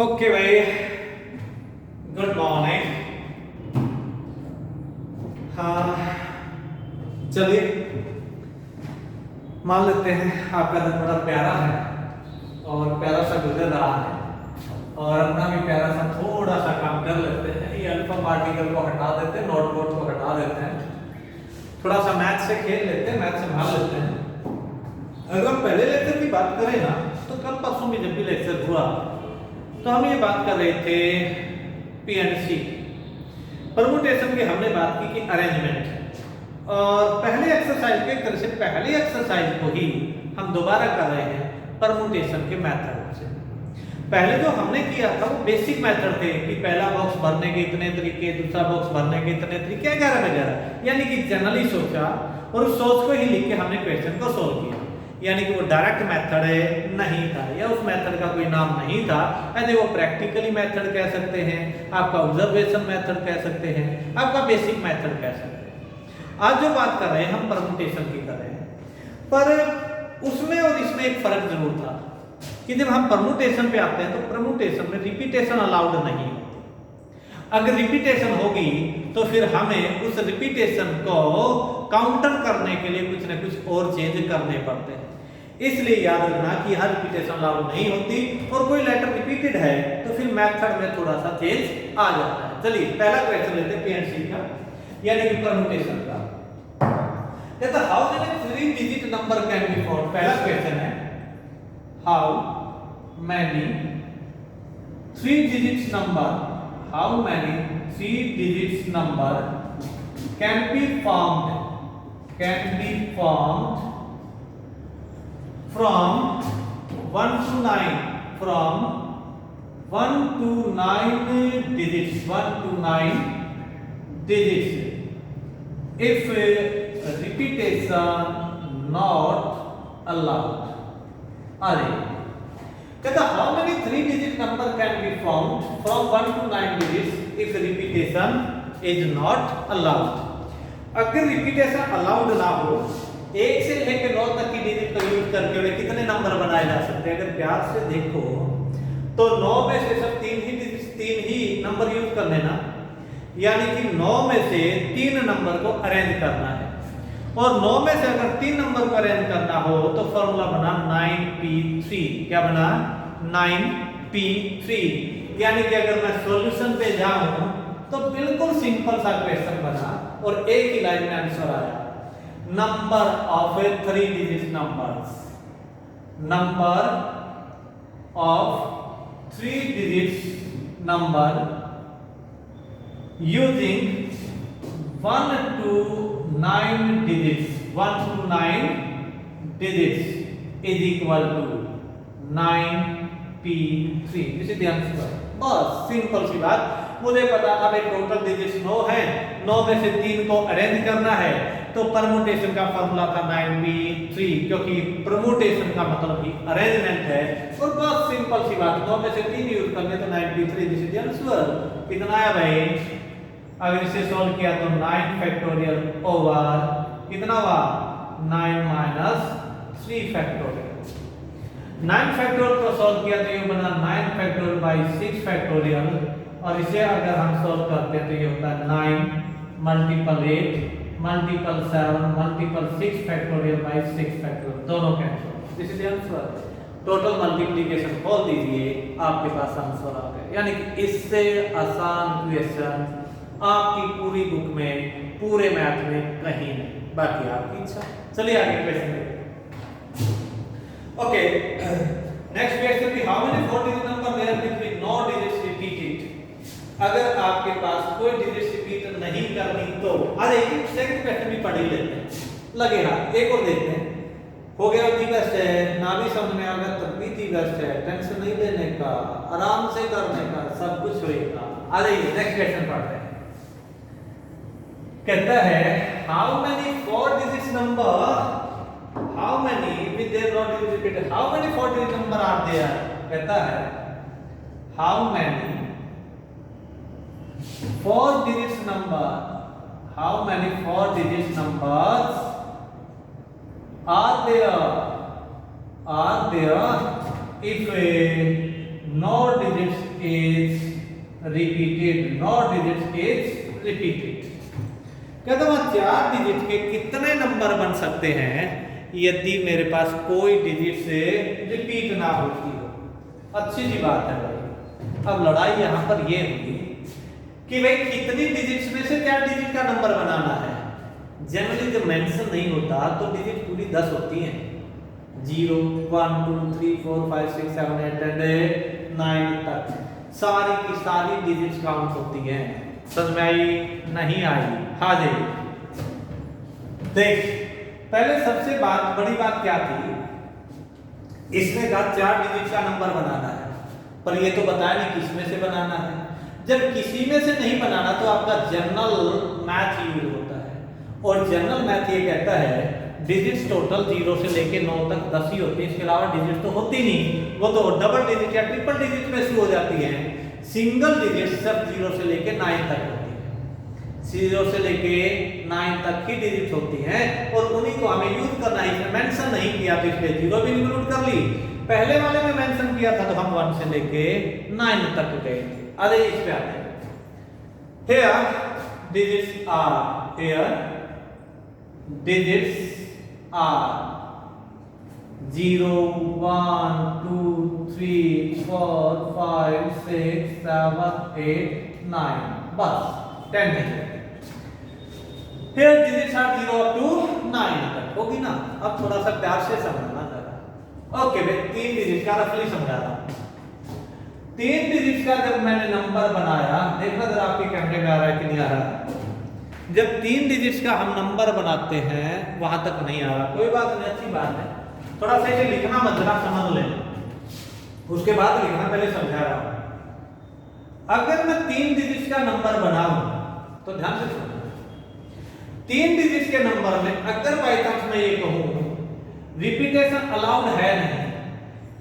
Okay भाई, good morning. हाँ, चलिए मान लेते हैं आपका दिन बड़ा प्यारा है और प्यारा सा गुजर रहा है और अपना भी प्यारा सा थोड़ा सा काम कर लेते हैं। ये अल्फा पार्टिकल को हटा देते हैं, नोट बोर्ड को हटा देते हैं, थोड़ा सा मैथ से खेल लेते हैं, मैथ संभाल लेते हैं। अगर हम पहले लेक्चर की बात करें ना, तो कल परसों में जब भी लेक्चर हुआ तो हम ये बात कर रहे थे पीएनसी परमुटेशन की। हमने बात की कि अरेंजमेंट, और पहले एक्सरसाइज के तरह से पहली एक्सरसाइज को ही हम दोबारा कर रहे हैं परमुटेशन के मेथड से। पहले जो हमने किया था वो बेसिक मेथड थे कि पहला बॉक्स भरने के इतने तरीके, दूसरा बॉक्स भरने के इतने तरीके वगैरह वगैरह, यानी कि जनरली सोचा और उस सोच को ही लिख के हमने क्वेश्चन को सोल्व किया। यानी कि वो डायरेक्ट मेथड नहीं था या उस मेथड का कोई नाम नहीं था, यानी वो प्रैक्टिकली मेथड कह सकते हैं, आपका ऑब्जर्वेशन मेथड कह सकते हैं, आपका बेसिक मेथड कह सकते हैं। आज जो बात कर रहे हैं हम परमुटेशन की कर रहे हैं, पर उसमें और इसमें एक फर्क जरूर था कि जब हम परमुटेशन पे आते हैं तो परमुटेशन में रिपीटेशन अलाउड नहीं होती। अगर रिपीटेशन होगी तो फिर हमें उस रिपीटेशन को काउंटर करने के लिए कुछ न कुछ और चेंज करने पड़ते हैं। इसलिए याद रखना कि हर रिपीटेशन अलाउड नहीं होती, और कोई लेटर रिपीटेड है तो फिर मेथड में थोड़ा सा चेंज आ जाता है। चलिए पहला क्वेश्चन लेते हैं पीएनसी का, यानी कि परमुटेशन का। कहता how many 3 digit number can be found. पहला क्वेश्चन है how many 3 digits number, how many 3 digits number can be formed from 1 to 9, from 1 to 9 digits, 1 to 9 digits if repetition not allowed। अरे कहता how many 3 digit number can be formed from 1 to 9 digits if repetition is not allowed। अगर repetition allowed ना हो, 1 से लेकर 9 तक की digit को यूज करके हुए कितने नंबर बनाए जा सकते हैं? अगर प्यार से देखो तो 9 में से सब 3 ही नंबर यूज कर लेना, यानी कि 9 में से 3 नंबर को अरेंज करना है, और 9 में से अगर 3 नंबर को अरेंज करना हो तो फॉर्मूला बना 9p3। क्या बना? 9p3। यानी कि अगर मैं सॉल्यूशन पे जाऊं तो बिल्कुल सिंपल सा क्वेश्चन बना और एक ही लाइन में आंसर आया। Number of 3 digit numbers, number of 3 digit number using 1 to 9 digits, 1 to 9 digits is equal to 9p3। इसे ध्यान से करो, बस सिंपल सी बात। मुझे पता था भाई टोटल डिजिट्स 9 है, 9 में से 3 को अरेंज करना है, तो परमुटेशन का फॉर्मूला था 9p3, क्योंकि परमुटेशन का मतलब ही अरेंजमेंट है। और बस सिंपल सी बात, 9 में से 3 यूज करने तो 9p3 this is the answer. कितना आया भाई? अगर इसे सॉल्व किया तो 9 फैक्टोरियल ओवर कितना हुआ? 9 माइनस 3 फैक्टोरियल। 9 फैक्टोरियल को सॉल्व किया तो ये बना 9 फैक्टोरियल बाई 6 फैक्टोरियल, और इसे अगर हम सॉल्व करते हैं तो ये होता है 9 multiple 8 multiple 7 multiple 6 factorial by 6 factorial, दोनों cancel. This is the answer. Total multiplication खोल दीजिए, आपके पास आंसर आ गया। यानी कि इससे आसान क्वेश्चन आपकी पूरी बुक में, पूरे मैथ में कहीं नहीं, बाकी आपकी इच्छा। चलिए आगे क्वेश्चन देखते हैं। ओके, नेक्स्ट क्वेश्चन भी how many 4 digit number there between 9 digits repeated. अगर आपके पास कोई डिजिट रिपीट नहीं करनी तो अरे सेकंड क्वेश्चन भी पढ़ ही लेते हैं, लगे हाथ। एक और देखते हैं, हो गया भी बेस्ट है, ना भी समझ में आ गया तब भी थी बेस्ट है, टेंशन नहीं लेने का, आराम से करने का, सब कुछ होएगा। अरे नेक्स्ट क्वेश्चन पढ़ते हैं। कहता है how many 4 digit number, how many with there not repeated, how many 4 digit number are there. कहता है how many 4 digits number, how many 4 digits numbers are there if no digits is repeated, no digits is repeated. कहता हूं 4 digit के कितने number बन सकते हैं यदि मेरे पास कोई डिजिट से रिपीट ना होती हो। अच्छी सी बात है भाई। अब लड़ाई यहां पर ये होगी कि भाई कितनी डिजिट्स में से क्या डिजिट का नंबर बनाना है। जनरली जब मेंशन नहीं होता तो डिजिट पूरी 10 होती हैं, 0 1 2 3 4 5 6 7 8 एंड 9 तक सारी की सारी डिजिट्स काउंट होती हैं। समझ में आई? नहीं आई? हाँ जी। देख पहले सबसे बड़ी बात क्या थी, इसने कहा 4 डिजिट का नंबर बनाना है, पर ये तो बताया नहीं किसमें से बनाना है। जब किसी में से नहीं बनाना तो आपका जनरल मैथ यूज होता है, और जनरल मैथ ये कहता है डिजिट्स टोटल 0 से लेके 9 तक 10 ही होती है, इसके अलावा डिजिट तो होती नहीं, वो तो डबल डिजिट या ट्रिपल डिजिट में शुरू हो जाती है। सिंगल डिजिट सब 0 से लेके 9 तक होती है, 0 से लेके 9 तक की डिजिट होती हैं, और उन्हीं को हमें यूज करना है। इसमें मेंशन नहीं किया तो इसलिए 0 भी इंक्लूड कर ली, पहले वाले में मेंशन किया था तो हम 1 से लेके 9 तक गए थे। अरे इस पे आते हैं। Here digits are, here digits are 0 1 2 3 4 5 6 7 8 9 बस 10 है। Here digits are 0 up to 9 तक होगी ना। अब थोड़ा सा प्यार से समझना जरा। ओके भाई 3 डिजिट का रफली समझा रहा हूं। 3 डिजिट का जब मैंने नंबर बनाया, देखना जरा आपके कैमरे में आ रहा है कि नहीं आ रहा। जब 3 डिजिट्स का हम नंबर बनाते हैं वहां तक नहीं आ रहा, कोई बात नहीं, अच्छी बात है। थोड़ा सा इसे लिखना मत, जरा समझ ले, उसके बाद लिखना, पहले समझा रहा हूं। अगर मैं 3 डिजिट्स का नंबर बनाऊं तो ध्यान से सुनना। 3 डिजिट्स के नंबर में अगर बाई चांस मैं ये कहूं रिपीटेशन अलाउड है नहीं,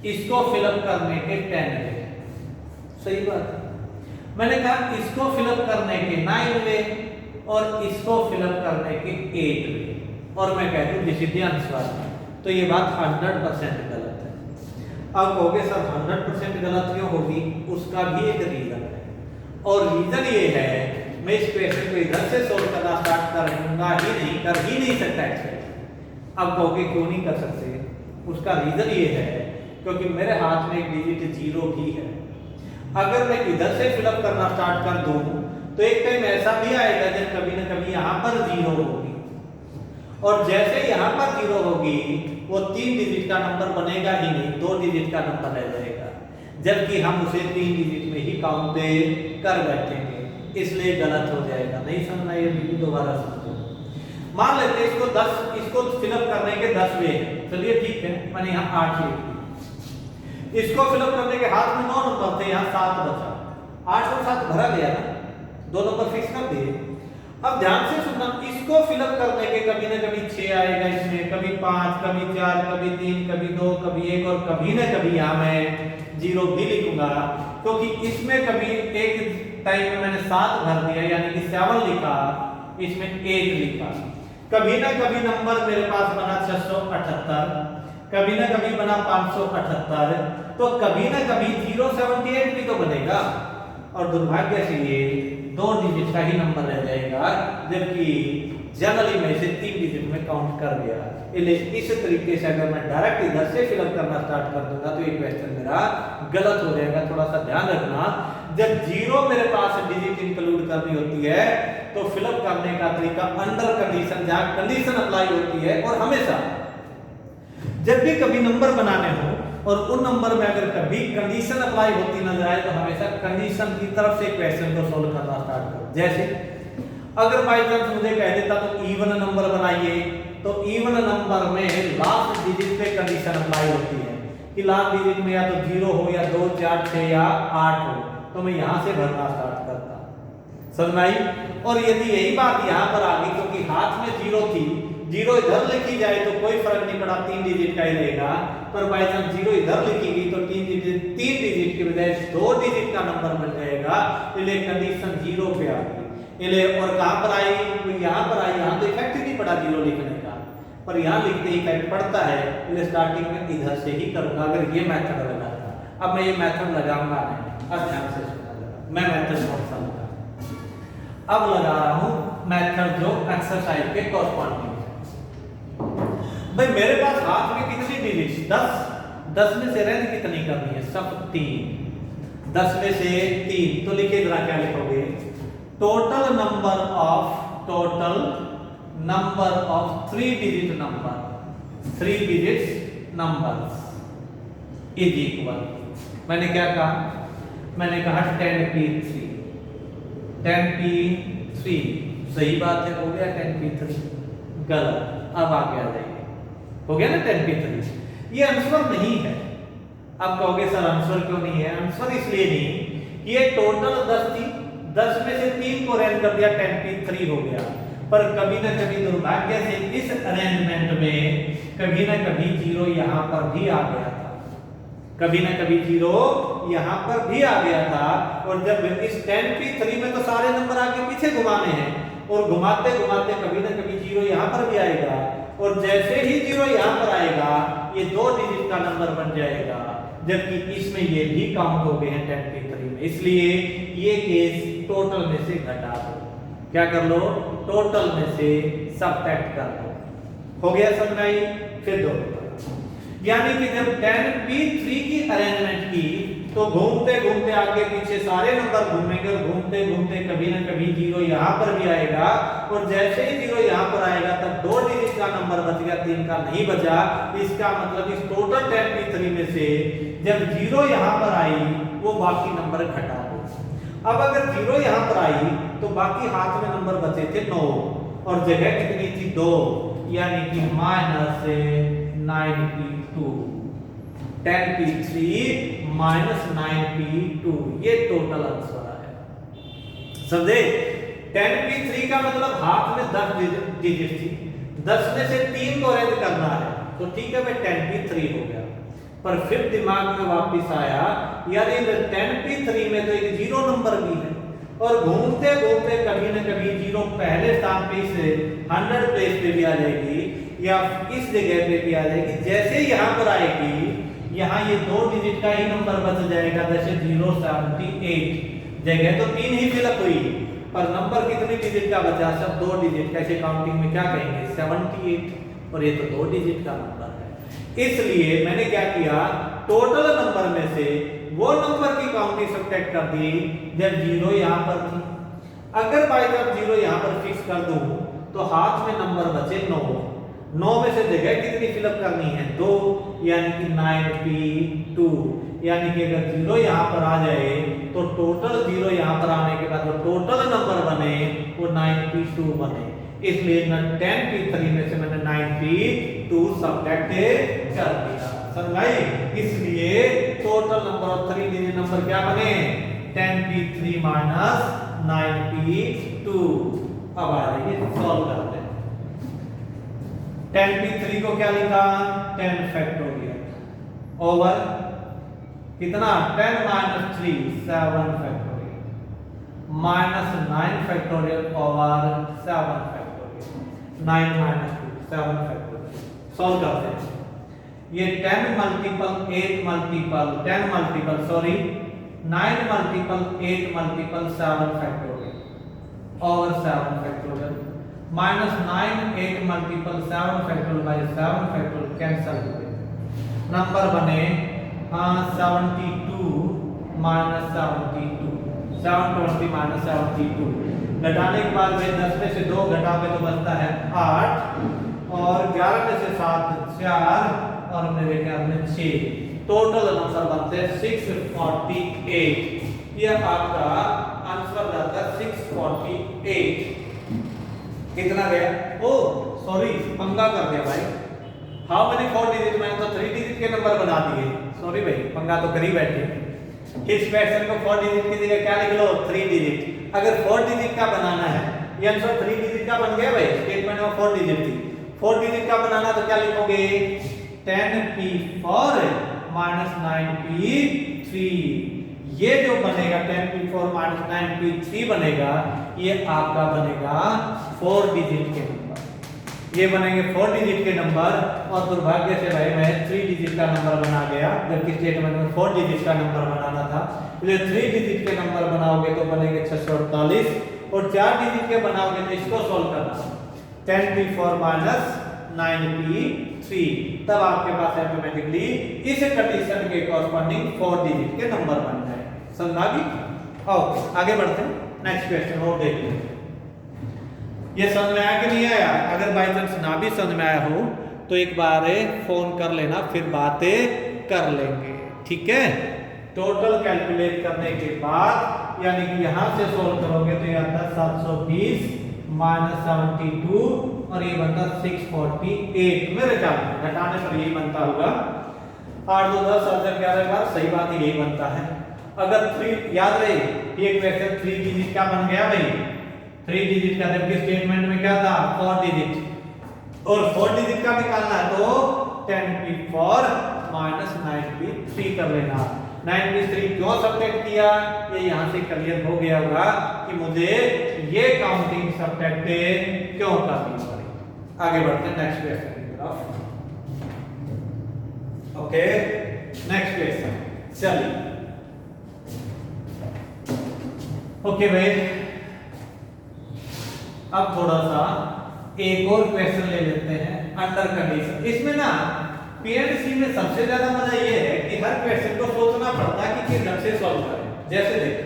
इसको फिलअप करने के 10 वे, सही बात है। मैंने कहा इसको फिलअप करने के 9 वे और इसको फिलअप करने के 8 वे, और मैं कहता हूं दिस इज द आंसर, तो ये बात 100% गलत है। अब कहोगे सर 100% गलत क्यों होगी? उसका भी एक रीजन है, और रीजन ये है मैं इस क्वेश्चन को इधर से सोल्व करना स्टार्ट करूंगा ही नहीं, कर ही नहीं सकता एक्चुअली। अब कहोगे क्यों नहीं कर सकते? उसका रीजन ये है क्योंकि मेरे हाथ में एक डिजिट 0 भी है। अगर मैं इधर से फिलअप करना स्टार्ट कर दूं तो एक टाइम ऐसा भी आएगा जब कभी ना कभी यहां पर 0 होगी, और जैसे यहां पर 0 होगी वो 3 डिजिट का नंबर बनेगा ही नहीं, 2 डिजिट का नंबर रह जाएगा, जबकि हम उसे 3 डिजिट में ही काउंट कर बैठेंगे, इसलिए गलत हो जाएगा। नहीं समझना? ये बिल्कुल दोबारा समझो। मान लेते हैं इसको फिलअप करने के 10 वे, चलिए ठीक है, मैंने यहां 8 लिख दिया। इसको फिलअप करने के हाथ में 9 नंबर थे, यहां 7 बचा, 8 और 7 भरा गया ना, 2 नंबर फिक्स कर दिए। अब ध्यान से सुनना, इसको फिलअप करने के कभी ना कभी 6 आएगा इसमें, कभी 5, कभी 4, कभी 3, कभी 2, कभी 1, और कभी ना कभी यहां मैं 0 भी लिखूंगा, क्योंकि इसमें कभी एक टाइम में मैंने 7 भर दिया यानी कि 7 लिखा, इसमें 8 लिखा। कभी ना कभी नंबर मेरे पास बना 678, कभी ना कभी बना 578, तो कभी ना कभी 078 भी तो बनेगा, और दुर्भाग्य से ये 2 डिजिट का ही नंबर रह जाएगा, जबकि जनरली मैं इसे 3 डिजिट में काउंट कर दिया। इसलिए इस तरीके से अगर मैं डायरेक्ट इधर से फिलअप करना स्टार्ट कर दूंगा तो ये क्वेश्चन मेरा गलत हो जाएगा। थोड़ा सा ध्यान रखना, जब 0 मेरे पास डिजिट इंक्लूड करनी होती है तो फिलअप करने का तरीका अंडर कंडीशन, जहां कंडीशन अप्लाई होती है, और हमेशा जब भी कभी नंबर बनाने हो और उन नंबर में अगर कभी कंडीशन अप्लाई होती नजर आए तो हमेशा कंडीशन की तरफ से क्वेश्चन को सोल्व करना स्टार्ट करो। जैसे अगर बाई चांस मुझे कह देता तो इवन नंबर बनाइए, तो इवन नंबर में लास्ट डिजिट पे कंडीशन अप्लाई होती है कि लास्ट डिजिट में या तो 0 हो या 2 4 6 या 8 हो, तो मैं यहां से भरना स्टार्ट करता। समझ में आई? और यदि यही बात यहां पर आ गई, क्योंकि हाथ में 0 थी, 0 इधर लिखी जाए तो कोई फर्क नहीं पड़ा, 3 डिजिट का ही रहेगा, पर बाई चांस 0 इधर लिखी गई तो 3 डिजिट के बजाय 2 डिजिट का नंबर बन जाएगा, इसलिए कंडीशन 0 पे आ गई। इसलिए और कहां पर आई? तो यहां पर आई। यहां तो इफेक्ट ही नहीं पड़ा 0 लिखने का, पर यहां लिखते ही इफेक्ट पड़ता है, इसलिए स्टार्टिंग में इधर से ही करूंगा अगर ये मेथड लगाता। अब मैं ये मेथड लगाऊंगा नहीं, अब ध्यान से सुना जरा, मैं मेथड कौन सा लगा, अब लगा रहा हूं मेथड जो एक्सरसाइज के कॉरस्पॉन्डिंग है। भाई मेरे पास हाथ में कितनी डिजिट्स, 10, 10 में से रेंज कितनी करनी है, सब 3, 10 में से 3, तो लिखिए जरा क्या लिखोगे, total number of 3 digit number, 3 digits numbers is equal, मैंने क्या कहा, मैंने कहा 10p3, 10p3 सही बात है, हो गया 10p3, गलत, अब आगे आ जाइए, हो गया ना 10p3, ये आंसर नहीं है। अब कहोगे सर आंसर क्यों नहीं है, आंसर इसलिए नहीं कि ये टोटल 10 थी, 10 में से 3 को रेंज कर दिया, 10p3 हो गया, पर कभी ना कभी दुर्भाग्य से इस अरेंजमेंट में कभी ना कभी 0 यहां पर भी आ गया था, कभी ना कभी 0 यहां पर भी आ गया था, और जब इस 10p3 में तो सारे नंबर आगे पीछे घुमाने हैं, और घुमाते घुमाते कभी ना कभी 0 यहां पर भी आएगा, और जैसे ही 0 यहां पर आएगा ये 2 डिजिट का नंबर बन जाएगा, जबकि इसमें ये भी काउंट हो गए हैं 10p3 में, इसलिए ये केस टोटल में से घटा दो, क्या कर लो, टोटल में से सबट्रैक्ट कर दो, हो गया समझाई। फिर दो, यानी कि जब 10p3 की अरेंजमेंट की तो घूमते घूमते आगे पीछे सारे नंबर घूमेंगे, घूमते घूमते कभी ना कभी 0 यहां पर भी आएगा, और जैसे ही 0 यहां पर आएगा तब 2 डिजिट का नंबर बच गया, 3 का नहीं बचा, इसका मतलब इस टोटल 10p3 में से जब 0 यहां पर आई वो बाकी नंबर घटा दो। अब अगर 0 यहां पर आई तो बाकी हाथ में नंबर बचे थे 9, और जगह कितनी थी 2, यानी कि -9p2, 10p3 -9p2, ये टोटल आंसर है, समझे। 10p3 का मतलब हाथ में 10 डिजिट थी, 10 में से 3 को रेंज करना है, तो ठीक है भाई 10p3 हो गया, पर फिर दिमाग में वापस आया यार ये 10p3 में तो एक 0 नंबर भी है, और घूमते घूमते कभी न कभी 0 पहले स्थान पे से 100 प्लेस पे भी आ जाएगी, या इस जगह पे भी आ जाएगी, जैसे यहाँ पर आएगी यहाँ ये 2 डिजिट का ही नंबर बच जाएगा, जैसे 078, जगह तो 3 ही फिलअप हुई, पर नंबर कितने डिजिट का बचा, सब 2 डिजिट का, इसे काउंटिंग में क्या कहेंगे 78, और ये तो 2 डिजिट का नंबर है। इसलिए मैंने क्या किया, टोटल नंबर में से वो नंबर की काउंटिंग सबट्रैक्ट कर दी जब 0 यहां पर थी। अगर बाय चांस 0 यहां पर फिक्स कर दूं तो हाथ में नंबर बचे 9, 9 में से जगह कितनी फिलअप करनी है 2, यानी कि 9p2, यानी कि अगर 0 यहां पर आ जाए तो टोटल 0 यहां पर आने के बाद जो टोटल नंबर बने वो 9p2 बने, इसलिए 10p3 में से मैंने 9p2 सबट्रैक्ट कर दिया, समझाई। इसलिए total number of 3 digit number क्या बने, 10p3 9p2। अब आ जाइए सॉल्व करते हैं। 10p3 को क्या लिखा, 10 फैक्टोरियल ओवर कितना 10 - 3 7 factorial, -9 factorial over 7 factorial, 9 - 2 7 factorial. Solve करते हैं। ये 10 multiple 8 multiple 10 multiple sorry 9 multiple 8 multiple 7 factorial over 7 factorial, -9 8 multiple 7 factorial by 7 factorial cancel हो गए, नंबर बने 72 -72 720 -72, घटाने के बाद में 10 में से 2 घटाओगे तो बचता है 8, और 11 में से 7 4, और मेरे ख्याल में 6, टोटल आंसर बनते हैं 648। यह आपका आंसर जाता है 648। कितना गया, ओ सॉरी पंगा कर दिया भाई, हाउ मेनी 4 डिजिट, मैंने तो 3 डिजिट के नंबर बना दिए, सॉरी भाई पंगा तो कर ही बैठे। इस क्वेश्चन को 4 डिजिट की जगह क्या लिख लो 3 डिजिट, अगर 4 डिजिट का बनाना है, ये आंसर 3 डिजिट का बन गया भाई, स्टेटमेंट में 4 डिजिट थी, 4 डिजिट का बनाना तो क्या लिखोगे 10p4 -9p3, ये जो बनेगा 10p4 -9p3 बनेगा, ये आपका बनेगा 4 डिजिट के नंबर, ये बनेंगे 4 डिजिट के नंबर, और दुर्भाग्य से भाई मैं 3 डिजिट का नंबर बना गया, जबकि स्टेटमेंट में 4 डिजिट का नंबर बनाना था। इसलिए 3 डिजिट के नंबर बनाओगे तो बनेंगे 648, और 4 डिजिट के बनाओगे तो इसको सॉल्व करना 10p4 9p3, तब आपके पास ऑटोमेटिकली इस कंडीशन के कॉरस्पॉन्डिंग 4 डिजिट के नंबर बन जाए। समझ आ गई? ओके, आगे बढ़ते हैं। नेक्स्ट क्वेश्चन और देख लेते हैं। ये समझ में आया कि नहीं आया? अगर बाई चांस ना भी समझ में आया हो तो एक बार फोन कर लेना, फिर बातें कर लेंगे, ठीक है? टोटल कैलकुलेट करने के बाद यानी कि यहां से सोल्व करोगे तो ये आता है 720 माइनस 72, और ये बनता 648। मेरे ख्याल में घटाने पर यही बनता होगा। 8 2 10 7 11 बार, सही बात यही बनता है। अगर 3 याद रहे, एक वैसे 3 डिजिट का बन गया भाई, 3 डिजिट का, जबकि स्टेटमेंट में क्या था 4 डिजिट, और 4 डिजिट का निकालना है तो 10p4 9p3 कर लेना। 9p3 क्यों सब्ट्रैक्ट किया, ये यहां से क्लियर हो गया होगा कि मुझे ये काउंटिंग सब्ट्रैक्ट क्यों करनी पड़ी। आगे बढ़ते हैं नेक्स्ट क्वेश्चन की तरफ। ओके, नेक्स्ट क्वेश्चन चलिए। ओके भाई, अब थोड़ा सा एक और क्वेश्चन ले लेते हैं अंडर कंडीशन। इसमें ना पीएनसी में सबसे ज्यादा मजा ये है कि हर क्वेश्चन को सोचना पड़ता है कि किस ढंग से सॉल्व करें। जैसे देखिए,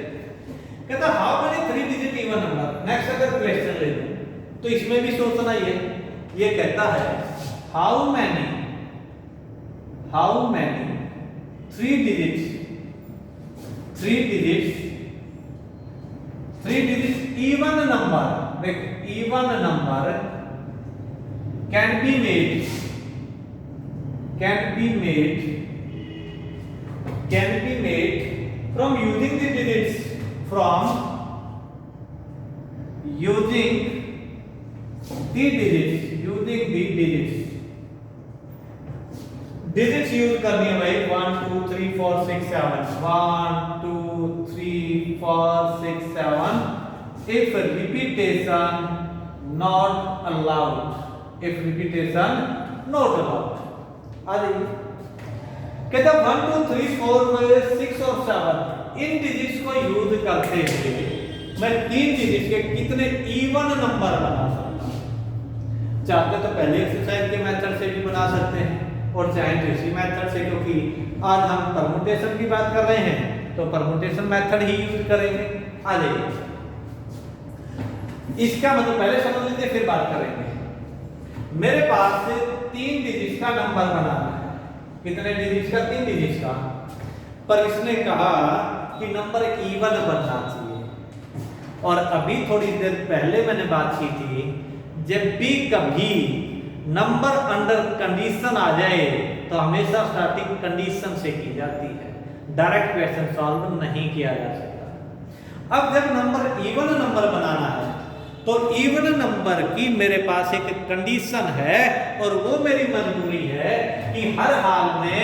कहता how many 3 digit even number. Next अगर क्वेश्चन ले लो तो इसमें भी सोचना ही है। ये कहता है how many 3 digits even number, देख even number can be made from using the digits, digits use करनी है भाई 1 2 3 4 6 7 1 2 3 4 6 7 if repetition not allowed, अरे कहता 1 2 3 4 6 और 7 इन डिजिट्स को यूज करते हुए मैं 3 डिजिट्स के कितने इवन नंबर बना सकता हूं। चाहते तो पहले एक्सरसाइज के मेथड से भी बना सकते हैं, और चाहे तो इसी मेथड से, क्योंकि आज हम परमुटेशन की बात कर रहे हैं तो परमुटेशन मेथड ही यूज करेंगे। आ जाइए, इसका मतलब पहले समझ लीजिए फिर बात करेंगे। मेरे पास 3 डिजिट्स का नंबर बनाना है। कितने डिजिट्स का? 3 डिजिट्स का। पर इसने कहा कि नंबर इवन बनना चाहिए, और अभी थोड़ी देर पहले मैंने बात की थी, जब भी कभी नंबर अंडर कंडीशन आ जाए तो हमेशा स्टार्टिंग कंडीशन से की जाती है, डायरेक्ट क्वेश्चन सॉल्व नहीं किया जा सकता। अब जब नंबर इवन नंबर बनाना है तो इवन नंबर की मेरे पास एक कंडीशन है, और वो मेरी मजबूरी है कि हर हाल में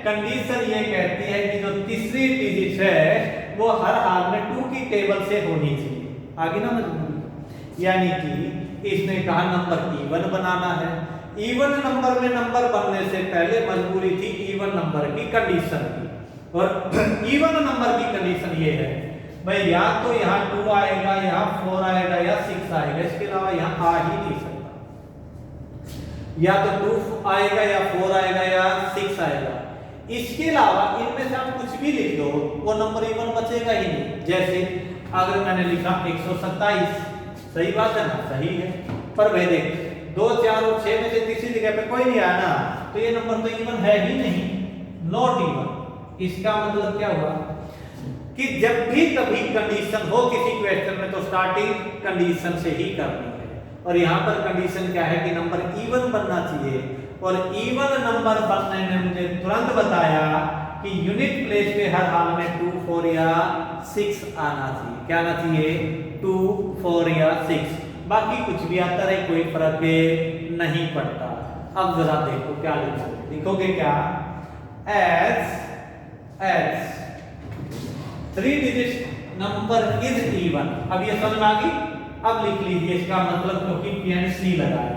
कंडीशन ये कहती है कि जो तीसरी डिजिट है वो हर हाल में 2 की टेबल से होनी चाहिए। आगे ना मजबूरी, यानी कि इसने कहा नंबर इवन बनाना है। इवन नंबर में नंबर बनने से पहले मजबूरी थी इवन नंबर की कंडीशन की, और इवन नंबर की कंडीशन ये है भाई, या तो यहाँ 2 आएगा, यहाँ 4 आएगा, या 6 आएगा, इसके अलावा यहाँ आ ही नहीं सकता। या तो 2 आएगा, या 4 आएगा, या 6 आएगा। इसके अलावा इनमें से आप कुछ भी लिख दो, वो नंबर इवन बचेगा ही नहीं। जैसे अगर मैंने लिखा 127, सही बात है ना? सही है, पर भाई देख 2 4 और 6 में से तीसरी जगह पे कोई नहीं आया ना, तो ये नंबर तो इवन है ही नहीं, नॉट इवन। इसका मतलब क्या हुआ कि जब भी कभी कंडीशन हो किसी क्वेश्चन में तो स्टार्टिंग कंडीशन से ही करनी है, और यहाँ पर कंडीशन क्या है कि नंबर इवन बनना चाहिए। और इवन नंबर बनने ने मुझे तुरंत बताया कि यूनिट प्लेस पे हर हाल में 2 4 या 6 आना चाहिए। क्या आना चाहिए? 2 4 या 6, बाकी कुछ भी आता रहे कोई फर्क नहीं पड़ता। अब जरा देखो क्या लिखोगे। लिखोगे क्या? As 3 digit number is even. अब ये समझ में आ गई? अब लिख लीजिए इसका मतलब, क्योंकि पीएनसी लगाया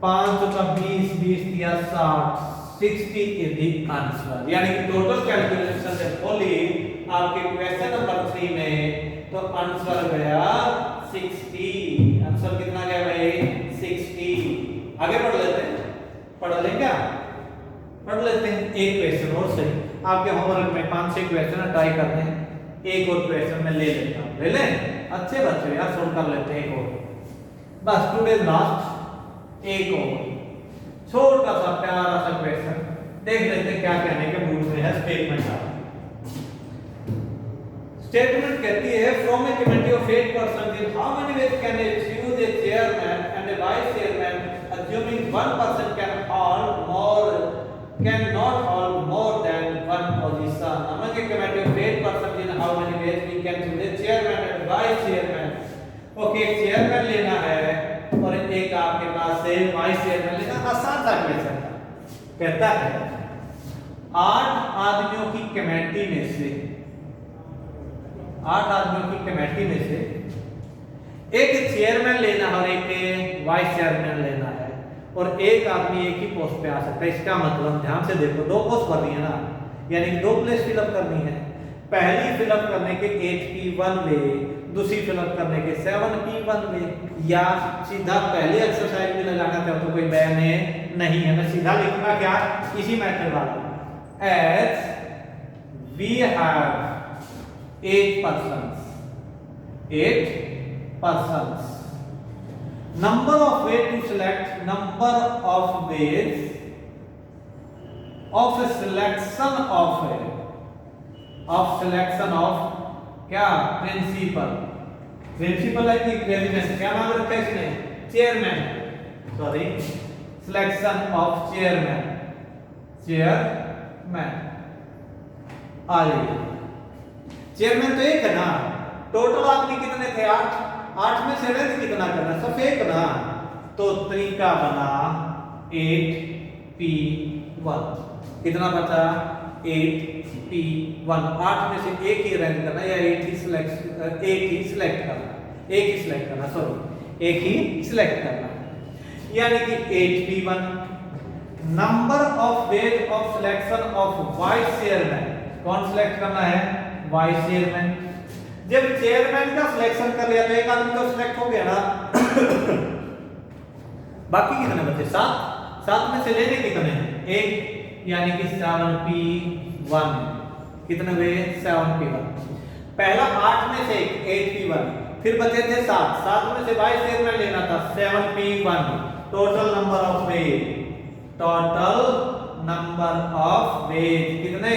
5 का 20, 20 दिया 60, 60 इज द आंसर। यानी कि टोटल कैलकुलेशन जब खोली आपके क्वेश्चन नंबर 3 में तो आंसर गया 60। आंसर कितना गया भाई? 60। आगे पढ़ लेते हैं, पढ़ लें क्या? पढ़ लेते हैं एक क्वेश्चन और सही। आपके होमवर्क में 5-6 क्वेश्चन ट्राई करते हैं, एक और क्वेश्चन में ले लेता हूं। ले लें? अच्छे बच्चे यार, सोल्व कर लेते हैं एक और, बस टुडे लास्ट एक और छोटा सा प्यारा सा क्वेश्चन। देख लेते हैं क्या कहने के मूड में है स्टेटमेंट का। स्टेटमेंट कहती है from A committee of 8 person in how many ways can A choose a chairman and A vice chairman assuming one person can not hold more than one position. Among a committee of 8 persons in how many ways we can choose a chairman and vice chairman. Okay, chairman लेना है और एक आपके पास से vice chairman लेना। आसान सा question कहता है 8 आदमियों की कमेटी में से 8 आदमियों की कमेटी में से एक चेयरमैन लेना है और एक वाइस चेयरमैन लेना है और एक आदमी एक ही पोस्ट पे आ सकता है। इसका मतलब ध्यान से देखो, 2 पोस्ट भरनी है ना, यानी कि 2 प्लेस फिलअप करनी है। पहली फिलअप करने के 8P 1 वे, दूसरी फिलअप करने के 7P 1 वे, या सीधा पहले एक्सरसाइज में लगाना चाहो तो कोई बैन नहीं है। मैं सीधा लिखूंगा क्या, इसी मेथड वाला, as we have 8 persons, number of ways to select, number of ways of selection of क्या प्रिंसिपल है कि प्रेसिडेंट, क्या नाम रखा है इसने? Chairman, sorry selection of chairman आ जाइए। चेयरमैन तो एक है ना, टोटल आदमी कितने थे? 8 में से रेंज कितना करना? सब एक ना, तो तरीका बना 8P1। कितना बचा? 8P1। 8 में से एक ही रेंज करना या एक ही सिलेक्ट करना, यानी कि 8P1। Number of ways of selection of vice chairman, कौन सिलेक्ट करना है? Vice chairman. जब चेयरमैन का सिलेक्शन कर लिया तो एक आदमी तो सिलेक्ट हो गया ना। बाकी कितने बचे? 7 में से लेने कितने? एक, यानी कि 7P1। कितने हुए? 7P1। पहला 8 में से 8P1, फिर बचे थे 7 में से वाइस चेयरमैन लेना था 7P1। Total number of ways कितने?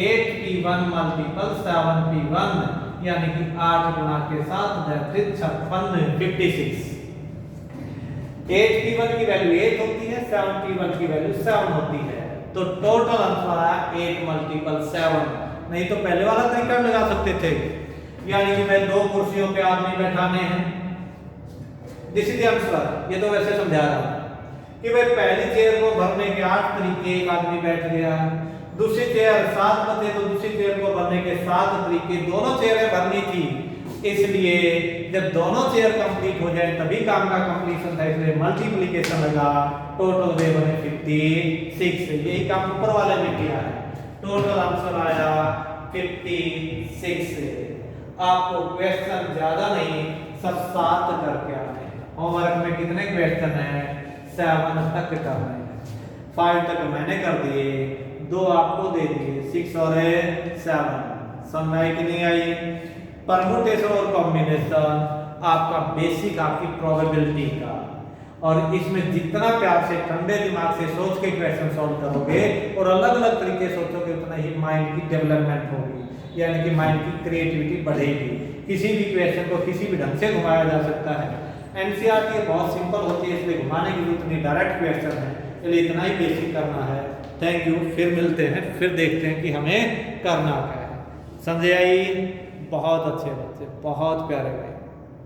8P1 मल्टीपल 7P1, यानी कि 8 गुना के 7 56। 8P1 की वैल्यू 8 होती है, 7P1 की वैल्यू 7 होती है, तो टोटल आंसर आया 8 मल्टीपल 7। नहीं तो पहले वाला तरीका लगा सकते थे, यानी कि मैं 2 कुर्सियों पे आदमी बैठाने हैं। This is the answer. ये तो वैसे समझा रहा हूं कि भाई पहली चेयर को भरने के 8 तरीके, एक आदमी बैठ गया। दूसरी चेयर 7 बचे तो दूसरी चेयर को भरने के 7 तरीके, दोनों चेयरें भरनी थी, इसलिए जब दोनों चेयर कंप्लीट हो जाए तभी काम का कंप्लीशन था, इसलिए मल्टीप्लिकेशन लगा। टोटल वे बने 56। यही काम ऊपर वाले ने किया है। टोटल आंसर आया 56। आपको क्वेश्चन ज्यादा नहीं, सब 7 करके आने हैं। होमवर्क में कितने क्वेश्चन हैं? 7 तक करने हैं। 5 तक मैंने कर दिए, 2 आपको दे दिए, 6 और 7। समझ आई कि नहीं आई? परमुटेशन और कॉम्बिनेशन आपका बेसिक, आपकी प्रोबेबिलिटी का, और इसमें जितना प्यार से ठंडे दिमाग से सोच के क्वेश्चन सॉल्व करोगे और अलग अलग तरीके सोचोगे उतना ही माइंड की डेवलपमेंट होगी, यानी कि माइंड की क्रिएटिविटी बढ़ेगी। किसी भी क्वेश्चन को किसी भी ढंग से घुमाया जा सकता है। एनसीईआरटी बहुत सिंपल होती है, इसलिए घुमाने की जरूरत नहीं, डायरेक्ट क्वेश्चन है, इसलिए इतना ही बेसिक करना है। थैंक यू, फिर मिलते हैं, फिर देखते हैं कि हमें करना क्या है। समझे आई? बहुत अच्छे बच्चे, बहुत प्यारे भाई।